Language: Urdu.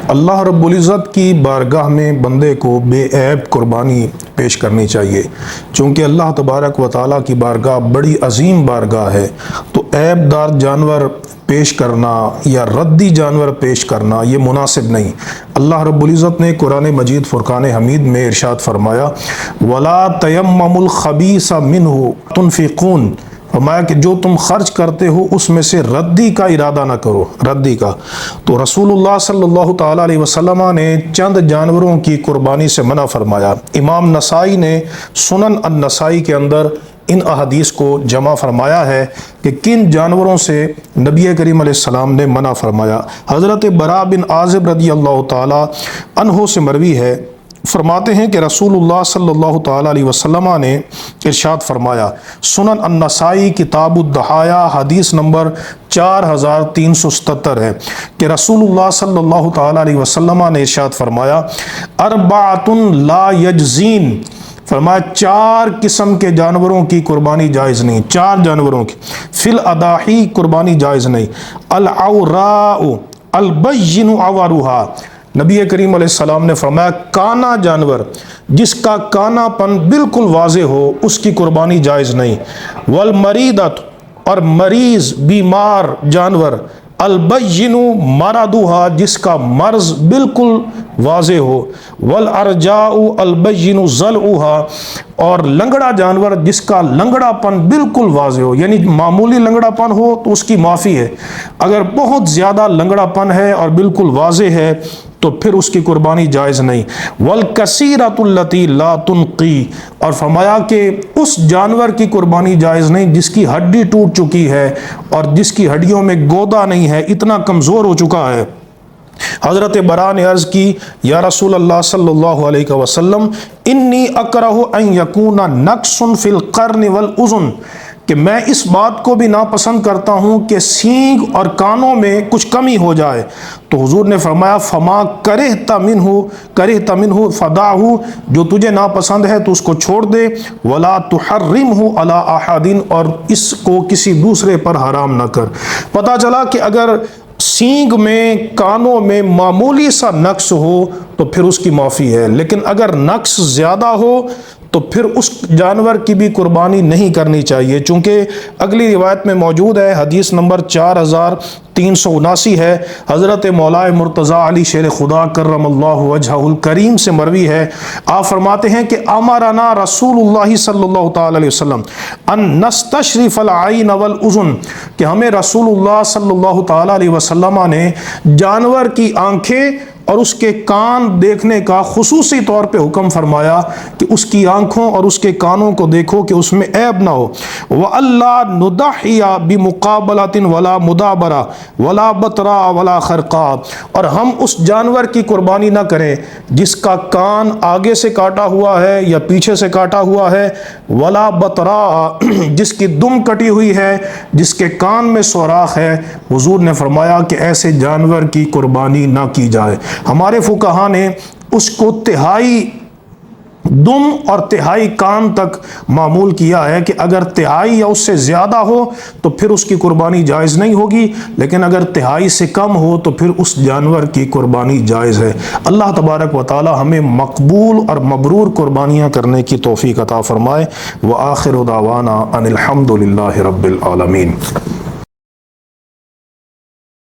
اللہ رب العزت کی بارگاہ میں بندے کو بے عیب قربانی پیش کرنی چاہیے، چونکہ اللہ تبارک و تعالیٰ کی بارگاہ بڑی عظیم بارگاہ ہے، تو عیب دار جانور پیش کرنا یا ردی جانور پیش کرنا یہ مناسب نہیں۔ اللہ رب العزت نے قرآن مجید فرقان حمید میں ارشاد فرمایا وَلَا تَيَمَّمُوا الْخَبِيثَ مِنْهُ تُنْفِقُونَ، فرمایا کہ جو تم خرچ کرتے ہو اس میں سے ردی کا ارادہ نہ کرو، ردی کا۔ تو رسول اللہ صلی اللہ تعالیٰ علیہ وسلم نے چند جانوروں کی قربانی سے منع فرمایا۔ امام نسائی نے سنن النسائی کے اندر ان احادیث کو جمع فرمایا ہے کہ کن جانوروں سے نبی کریم علیہ السلام نے منع فرمایا۔ حضرت براء بن عازب رضی اللہ تعالیٰ عنہ سے مروی ہے، فرماتے ہیں کہ رسول اللہ صلی اللہ تعالیٰ علیہ وسلم نے ارشاد فرمایا، سنن النسائی کتاب الضحایا حدیث نمبر 4377 ہے کہ رسول اللہ صلی اللہ تعالیٰ علیہ وسلم نے ارشاد فرمایا اربعۃ لا یجزین، فرمایا 4 قسم کے جانوروں کی قربانی جائز نہیں، 4 جانوروں کی فی الاضاحی قربانی جائز نہیں۔ العوراء البین عورها، نبی کریم علیہ السلام نے فرمایا کانا جانور جس کا کانا پن بالکل واضح ہو اس کی قربانی جائز نہیں۔ والمریضۃ، اور مریض بیمار جانور، البین مرضها، جس کا مرض بالکل واضح ہو، والارجاء البین ضلعها، اور لنگڑا جانور جس کا لنگڑا پن بالکل واضح ہو، یعنی معمولی لنگڑا پن ہو تو اس کی معافی ہے، اگر بہت زیادہ لنگڑا پن ہے اور بالکل واضح ہے تو پھر اس کی قربانی جائز نہیں۔ والکثیرۃ التی لا تنقی، اور فرمایا کہ اس جانور کی قربانی جائز نہیں جس کی ہڈی ٹوٹ چکی ہے اور جس کی ہڈیوں میں گودا نہیں ہے، اتنا کمزور ہو چکا ہے۔ حضرت براء نے عرض کی یا رسول اللہ صلی اللہ علیہ وسلم انی اکرہ ان یکون نقص فی القرن والاذن، کہ میں اس بات کو بھی ناپسند کرتا ہوں کہ سینگ اور کانوں میں کچھ کمی ہو جائے۔ تو حضور نے فرمایا فما کرہت منہ فدعہ، جو تجھے ناپسند ہے تو اس کو چھوڑ دے، ولا تحرمہ علی احد، اور اس کو کسی دوسرے پر حرام نہ کر۔ پتہ چلا کہ اگر سینگ میں کانوں میں معمولی سا نقص ہو تو پھر اس کی معافی ہے، لیکن اگر نقص زیادہ ہو تو پھر اس جانور کی بھی قربانی نہیں کرنی چاہیے، چونکہ اگلی روایت میں موجود ہے، حدیث نمبر 4379 ہے، حضرت مولا مرتضیٰ علی شیر خدا کرم اللہ وجہہ الکریم سے مروی ہے۔ آپ فرماتے ہیں کہ امرنا رسول اللہ صلی اللہ تعالی علیہ وسلم ان نستشرف العین والاذن، کہ ہمیں رسول اللہ صلی اللہ تعالی علیہ وسلم نے جانور کی آنکھیں اور اس کے کان دیکھنے کا خصوصی طور پہ حکم فرمایا کہ اس کی آنکھوں اور اس کے کانوں کو دیکھو کہ اس میں عیب نہ ہو۔ وَأَلَّا نُضَحِّيَ بِمُقَابَلَةٍ وَلَا مُدَابَرَةٍ وَلَا بَطْرَاءَ وَلَا خَرْقَاءَ، اور ہم اس جانور کی قربانی نہ کریں جس کا کان آگے سے کاٹا ہوا ہے یا پیچھے سے کاٹا ہوا ہے، وَلَا بَطْرَاءَ، جس کی دم کٹی ہوئی ہے، جس کے کان میں سوراخ ہے۔ حضور نے فرمایا کہ ایسے جانور کی قربانی نہ کی جائے۔ ہمارے فقہا نے اس کو تہائی دم اور تہائی کان تک معمول کیا ہے کہ اگر تہائی یا اس سے زیادہ ہو تو پھر اس کی قربانی جائز نہیں ہوگی، لیکن اگر تہائی سے کم ہو تو پھر اس جانور کی قربانی جائز ہے۔ اللہ تبارک و تعالی ہمیں مقبول اور مبرور قربانیاں کرنے کی توفیق عطا فرمائے۔ وآخر دعوانا ان الحمد للہ رب العالمین۔